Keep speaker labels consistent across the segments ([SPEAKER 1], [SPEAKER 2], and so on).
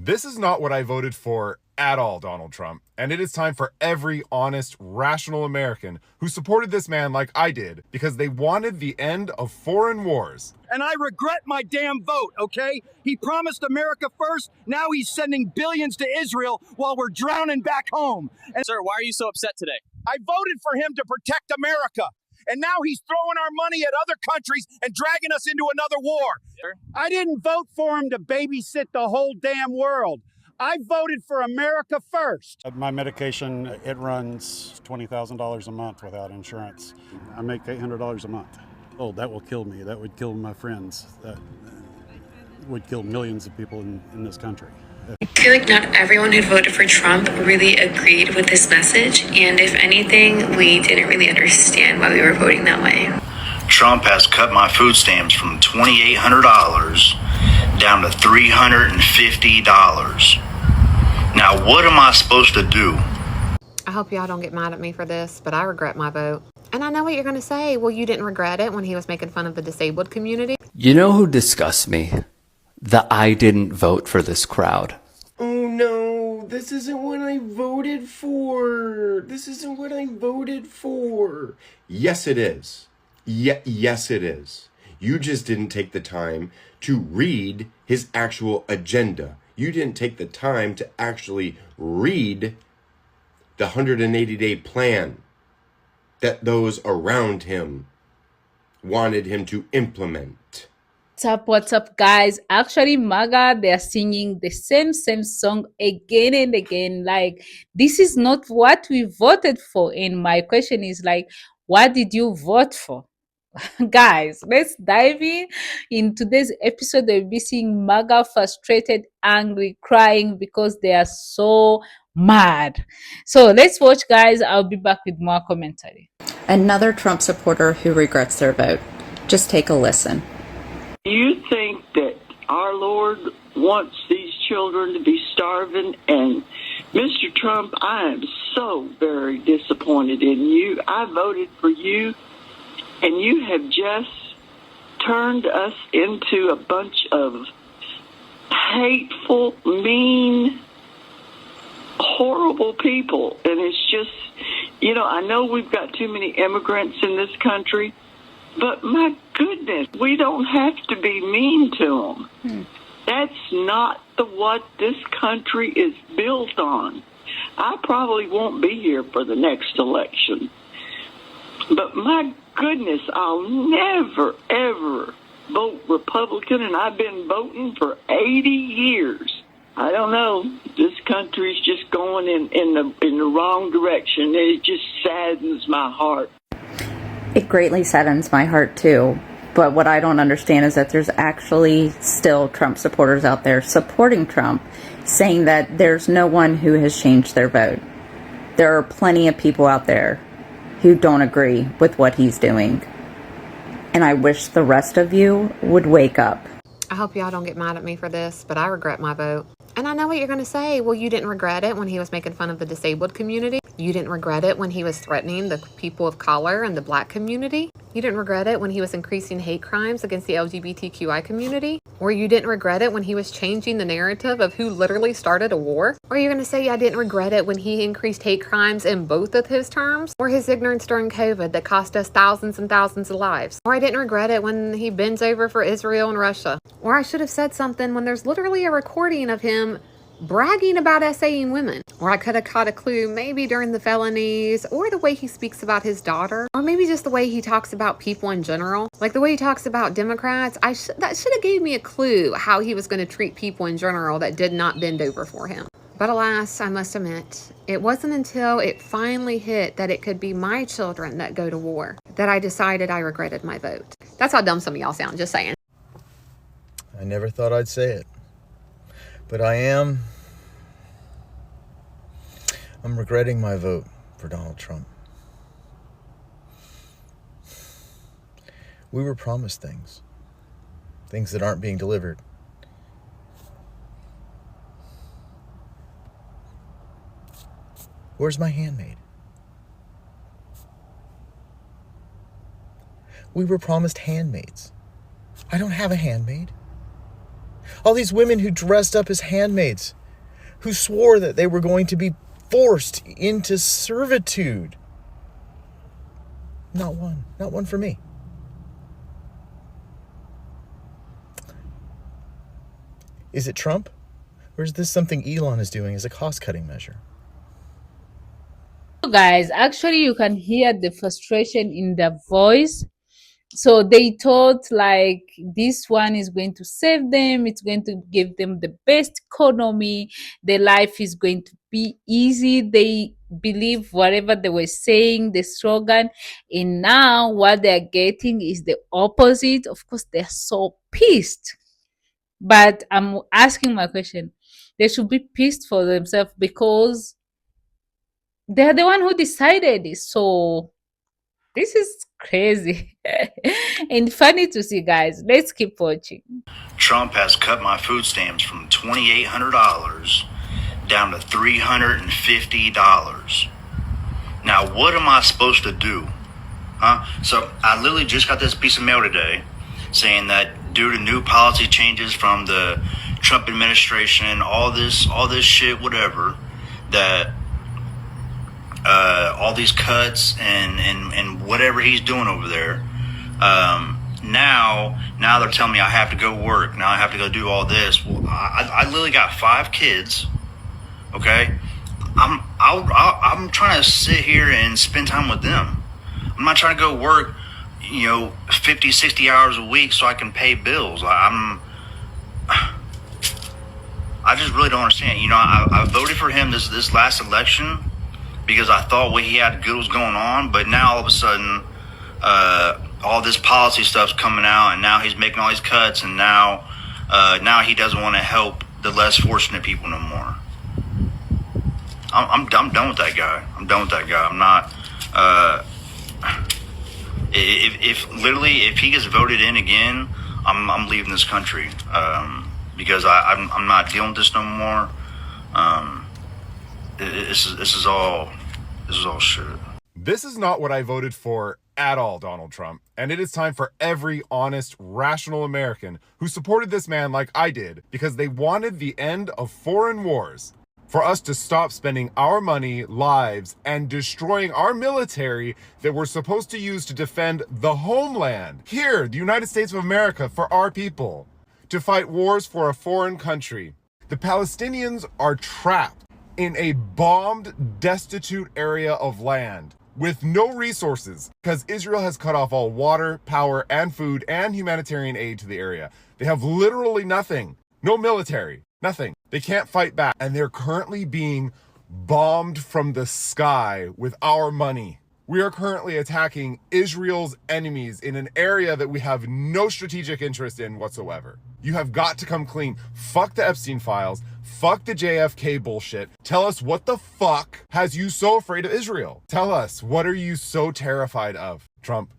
[SPEAKER 1] This is not what I voted for at all, Donald Trump. And it is time for every honest, rational American who supported this man like I did because they wanted the end of foreign wars.
[SPEAKER 2] And I regret my damn vote, okay? He promised America first. Now he's sending billions to Israel while we're drowning back home.
[SPEAKER 3] And sir, why are you so upset today?
[SPEAKER 2] I voted for him to protect America. And now he's throwing our money at other countries and dragging us into another war.
[SPEAKER 3] Sir?
[SPEAKER 2] I didn't vote for him to babysit the whole damn world. I voted for America first.
[SPEAKER 4] My medication, it runs $20,000 a month without insurance. I make $800 a month. Oh, that will kill me. That would kill my friends. That would kill millions of people in this country.
[SPEAKER 5] I feel like not everyone who voted for Trump really agreed with his message, and if anything, we didn't really understand why we were voting that way.
[SPEAKER 6] Trump has cut my food stamps from $2,800 down to $350. Now, what am I supposed to do?
[SPEAKER 7] I hope y'all don't get mad at me for this, but I regret my vote. And I know what you're going to say. Well, you didn't regret it when he was making fun of the disabled community.
[SPEAKER 8] You know who disgusts me? The I didn't vote for this crowd.
[SPEAKER 9] Oh no, this isn't what I voted for. This isn't what I voted for. Yes, it is. Yes, it is. You just didn't take the time to read his actual agenda. You didn't take the time to actually read the 180-day plan that those around him wanted him to implement.
[SPEAKER 10] What's up, guys? Actually, MAGA, they're singing the same song again and again. Like, this is not what we voted for. And my question is, like, what did you vote for? Guys, let's dive in today's episode. They'll be seeing MAGA frustrated, angry, crying because they are so mad. So let's watch, guys. I'll be back with more commentary.
[SPEAKER 11] Another Trump supporter who regrets their vote. Just take a listen.
[SPEAKER 12] Do you think that our Lord wants these children to be starving? And Mr. Trump, I am so very disappointed in you. I voted for you, and you have just turned us into a bunch of hateful, mean, horrible people. And it's just, I know we've got too many immigrants in this country, but my goodness, we don't have to be mean to them. That's not what this country is built on. I probably won't be here for the next election. But my goodness, I'll never, ever vote Republican, and I've been voting for 80 years. I don't know. This country's just going in the wrong direction. It just saddens my heart.
[SPEAKER 11] It greatly saddens my heart too. But what I don't understand is that there's actually still Trump supporters out there supporting Trump, saying that there's no one who has changed their vote. There are plenty of people out there who don't agree with what he's doing. And I wish the rest of you would wake up.
[SPEAKER 7] I hope y'all don't get mad at me for this, but I regret my vote. And I know what you're going to say. Well, you didn't regret it when he was making fun of the disabled community. You didn't regret it when he was threatening the people of color and the black community. You didn't regret it when he was increasing hate crimes against the LGBTQI community. Or you didn't regret it when he was changing the narrative of who literally started a war. Or you're going to say, I didn't regret it when he increased hate crimes in both of his terms. Or his ignorance during COVID that cost us thousands and thousands of lives. Or I didn't regret it when he bends over for Israel and Russia. Or I should have said something when there's literally a recording of him bragging about essaying women. Or I could have caught a clue maybe during the felonies, or the way he speaks about his daughter, or maybe just the way he talks about people in general. Like the way he talks about Democrats, that should have gave me a clue how he was going to treat people in general that did not bend over for him. But alas, I must admit, it wasn't until it finally hit that it could be my children that go to war that I decided I regretted my vote. That's how dumb some of y'all sound, just saying.
[SPEAKER 13] I never thought I'd say it, but I'm regretting my vote for Donald Trump. We were promised things that aren't being delivered. Where's my handmaid? We were promised handmaids. I don't have a handmaid. All these women who dressed up as handmaids, who swore that they were going to be forced into servitude. Not one for me. Is it Trump? Or is this something Elon is doing as a cost-cutting measure?
[SPEAKER 10] Guys, actually you can hear the frustration in their voice. So they thought like this one is going to save them, it's going to give them the best economy, their life is going to be easy. They believe whatever they were saying, the slogan, and now what they're getting is the opposite. Of course, they're so pissed. But I'm asking my question. They should be pissed for themselves because they're the one who decided it. So this is crazy and funny to see, guys. Let's keep watching.
[SPEAKER 6] Trump has cut my food stamps from $2,800 down to $350. Now, what am I supposed to do? So I literally just got this piece of mail today saying that due to new policy changes from the Trump administration, all this shit, whatever, that all these cuts and whatever he's doing over there, now they're telling me I have to go work. Now I have to go do all this. Well, I literally got 5 kids. Okay, I'm trying to sit here and spend time with them. I'm not trying to go work, 50, 60 hours a week so I can pay bills. I just really don't understand. I voted for him this last election because I thought what he had good was going on, but now all of a sudden, all this policy stuff's coming out, and now he's making all these cuts, and now he doesn't want to help the less fortunate people no more. I'm done with that guy. I'm not. If he gets voted in again, I'm leaving this country because I'm not dealing with this no more. This is all shit.
[SPEAKER 1] This is not what I voted for at all, Donald Trump. And it is time for every honest, rational American who supported this man like I did because they wanted the end of foreign wars. For us to stop spending our money, lives, and destroying our military that we're supposed to use to defend the homeland. Here, the United States of America, for our people. To fight wars for a foreign country. The Palestinians are trapped in a bombed, destitute area of land with no resources because Israel has cut off all water, power, and food and humanitarian aid to the area. They have literally nothing. No military. Nothing. They can't fight back. And they're currently being bombed from the sky with our money. We are currently attacking Israel's enemies in an area that we have no strategic interest in whatsoever. You have got to come clean. Fuck the Epstein files. Fuck the JFK bullshit. Tell us what the fuck has you so afraid of Israel? Tell us, what are you so terrified of? Trump,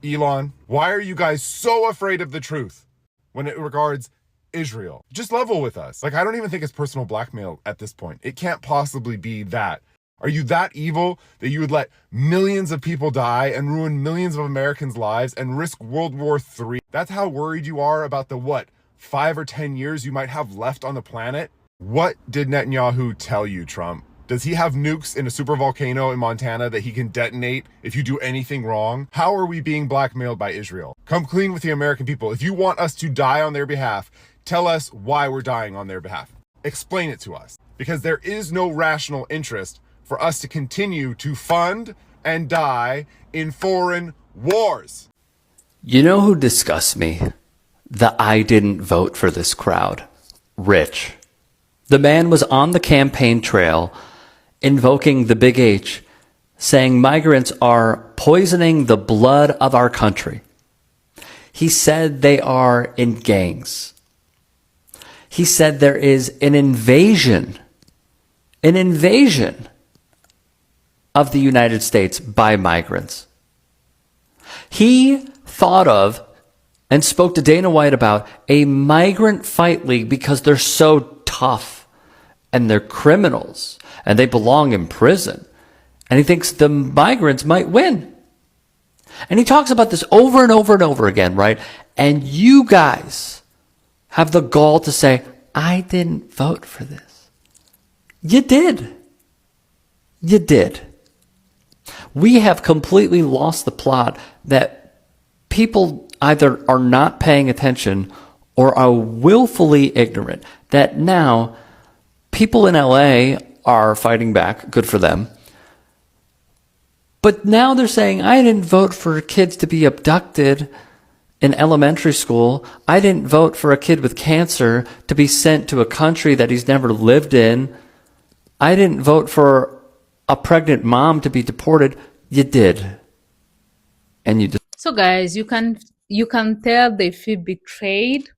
[SPEAKER 1] Elon, why are you guys so afraid of the truth when it regards Israel? Just level with us. I don't even think it's personal blackmail at this point. It can't possibly be that. Are you that evil that you would let millions of people die and ruin millions of Americans' lives and risk World War III? That's how worried you are about the 5 or 10 years you might have left on the planet? What did Netanyahu tell you, Trump? Does he have nukes in a supervolcano in Montana that he can detonate if you do anything wrong? How are we being blackmailed by Israel? Come clean with the American people. If you want us to die on their behalf, tell us why we're dying on their behalf. Explain it to us. Because there is no rational interest for us to continue to fund and die in foreign wars.
[SPEAKER 8] You know who disgusts me? The I didn't vote for this crowd. Rich. The man was on the campaign trail invoking the big H, saying migrants are poisoning the blood of our country. He said they are in gangs. He said there is an invasion of the United States by migrants. He thought of and spoke to Dana White about a migrant fight league because they're so tough and they're criminals and they belong in prison. And he thinks the migrants might win. And he talks about this over and over and over again, right? And you guys have the gall to say, I didn't vote for this. You did. You did. We have completely lost the plot that people either are not paying attention or are willfully ignorant. That now people in LA are fighting back. Good for them. But now they're saying, I didn't vote for kids to be abducted in elementary school. I didn't vote for a kid with cancer to be sent to a country that he's never lived in. I didn't vote for a pregnant mom to be deported. You did. And you did.
[SPEAKER 10] So guys, you can tell they feel betrayed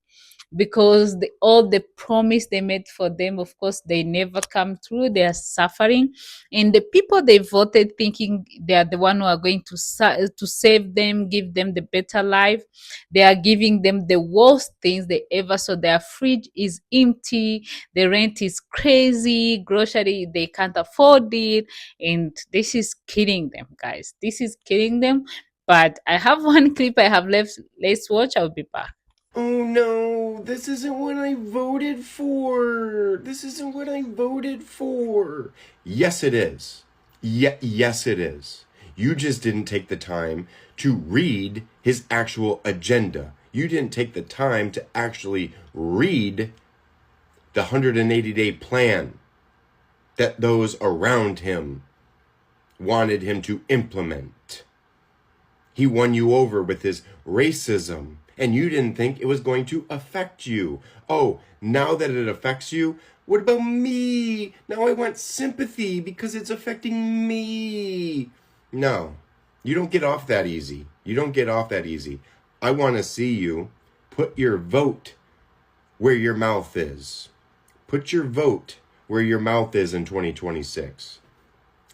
[SPEAKER 10] because all the promise they made for them, of course, they never come through. They are suffering, and the people they voted thinking they are the one who are going to save them, give them the better life, they are giving them the worst things they ever saw. Their fridge is empty, the rent is crazy, grocery they can't afford it, and this is killing them, guys. This is killing them. But I have one clip I have left. Let's watch. I'll be back.
[SPEAKER 9] Oh no, this isn't what I voted for. This isn't what I voted for. Yes, it is. Yes, it is. You just didn't take the time to read his actual agenda. You didn't take the time to actually read the 180-day plan that those around him wanted him to implement. He won you over with his racism, and you didn't think it was going to affect you. Oh, now that it affects you, what about me? Now I want sympathy because it's affecting me. No, you don't get off that easy. You don't get off that easy. I want to see you put your vote where your mouth is. Put your vote where your mouth is in 2026.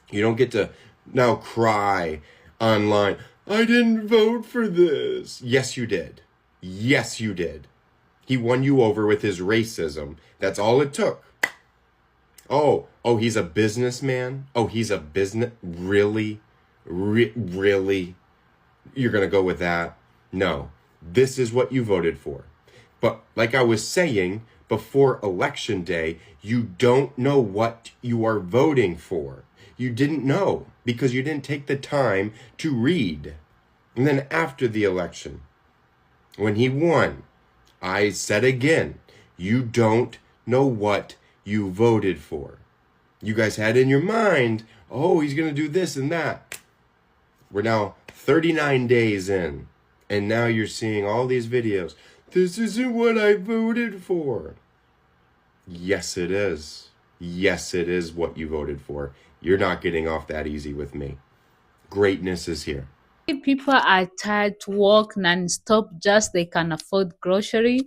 [SPEAKER 9] You don't get to now cry online, I didn't vote for this. Yes, you did. Yes, you did. He won you over with his racism. That's all it took. Oh, he's a businessman? Oh, he's a business... Really? Really? You're going to go with that? No. This is what you voted for. But like I was saying, before Election Day, you don't know what you are voting for. You didn't know because you didn't take the time to read. And then after the election, when he won, I said again, you don't know what you voted for. You guys had in your mind, oh, he's going to do this and that. We're now 39 days in, and now you're seeing all these videos. This isn't what I voted for. Yes, it is. Yes, it is what you voted for. You're not getting off that easy with me. Greatness is here.
[SPEAKER 10] People are tired to work non-stop just they can afford grocery.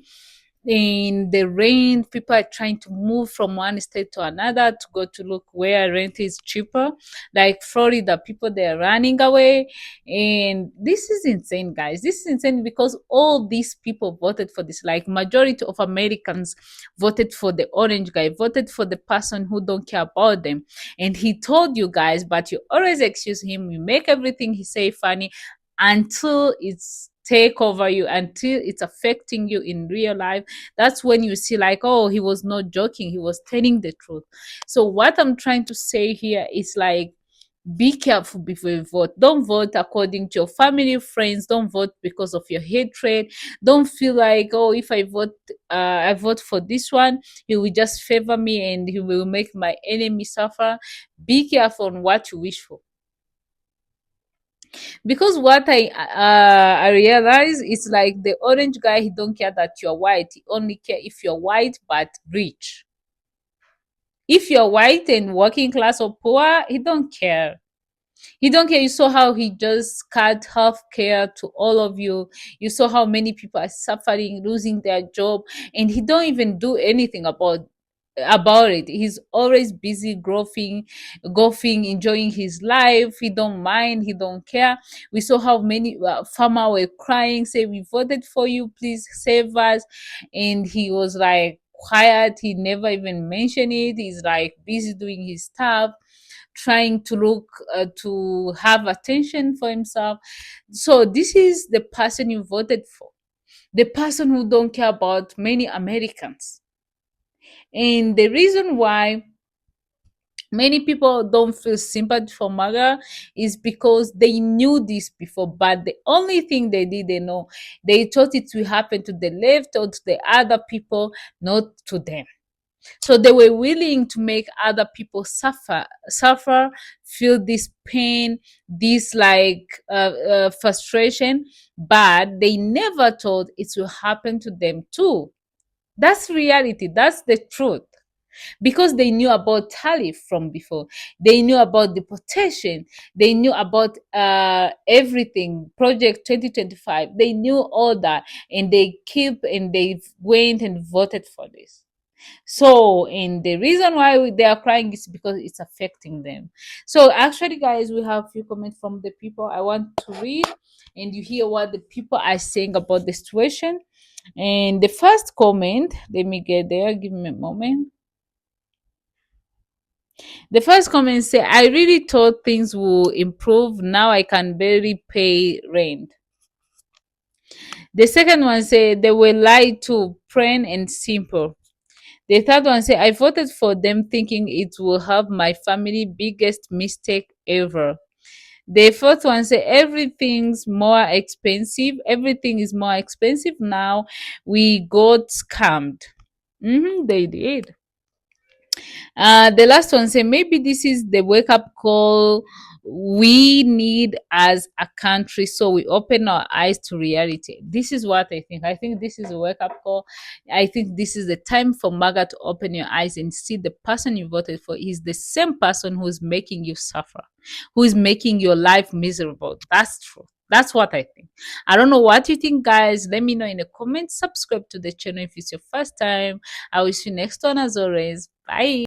[SPEAKER 10] In the rain, people are trying to move from one state to another to go to look where rent is cheaper. Like Florida, people they're running away. And this is insane, guys. This is insane because all these people voted for this. Like majority of Americans voted for the orange guy, voted for the person who don't care about them. And he told you guys, but you always excuse him. You make everything he say funny until it's take over you, until it's affecting you in real life. That's when you see like, oh, he was not joking, he was telling the truth. So what I'm trying to say here is like, be careful before you vote. Don't vote according to your family, friends. Don't vote because of your hatred. Don't feel like, oh, if I vote for this one, he will just favor me and he will make my enemy suffer. Be careful on what you wish for. Because what I realize is like the orange guy, he don't care that you're white. He only care if you're white but rich. If you're white and working class or poor, he don't care. He don't care. You saw how he just cut health care to all of you. You saw how many people are suffering, losing their job, and he don't even do anything about it. He's always busy golfing, enjoying his life. He don't mind, he don't care. We saw how many farmers were crying, say, we voted for you, please save us. And he was like quiet, he never even mentioned it. He's like busy doing his stuff, trying to look to have attention for himself. So this is the person you voted for. the person who don't care about many Americans. And the reason why many people don't feel sympathy for MAGA is because they knew this before, but the only thing they didn't know, they thought it will happen to the left or to the other people, not to them. So they were willing to make other people suffer, feel this pain, this frustration, but they never thought it will happen to them too. That's reality. That's the truth. Because they knew about tariff from before, they knew about deportation, they knew about everything, Project 2025, they knew all that, and they went and voted for this. So, and the reason why they are crying is because it's affecting them. So actually, guys, we have a few comments from the people I want to read, and you hear what the people are saying about the situation. And the first comment, let me get there, give me a moment. The first comment say, I really thought things will improve. Now I can barely pay rent. The second one say, they were lied to, plain and simple. The third one say, I voted for them thinking it will help my family. Biggest mistake ever. The fourth one say, everything's more expensive. Everything is more expensive now. We got scammed. They did. The last one say, maybe this is the wake up call we need as a country, so we open our eyes to reality. This is what I think. I think this is a wake up call. I think this is the time for MAGA to open your eyes and see the person you voted for is the same person who's making you suffer, who is making your life miserable. That's true. That's what I think. I don't know what you think, guys. Let me know in the comments. Subscribe to the channel if it's your first time. I will see you next one as always. Bye.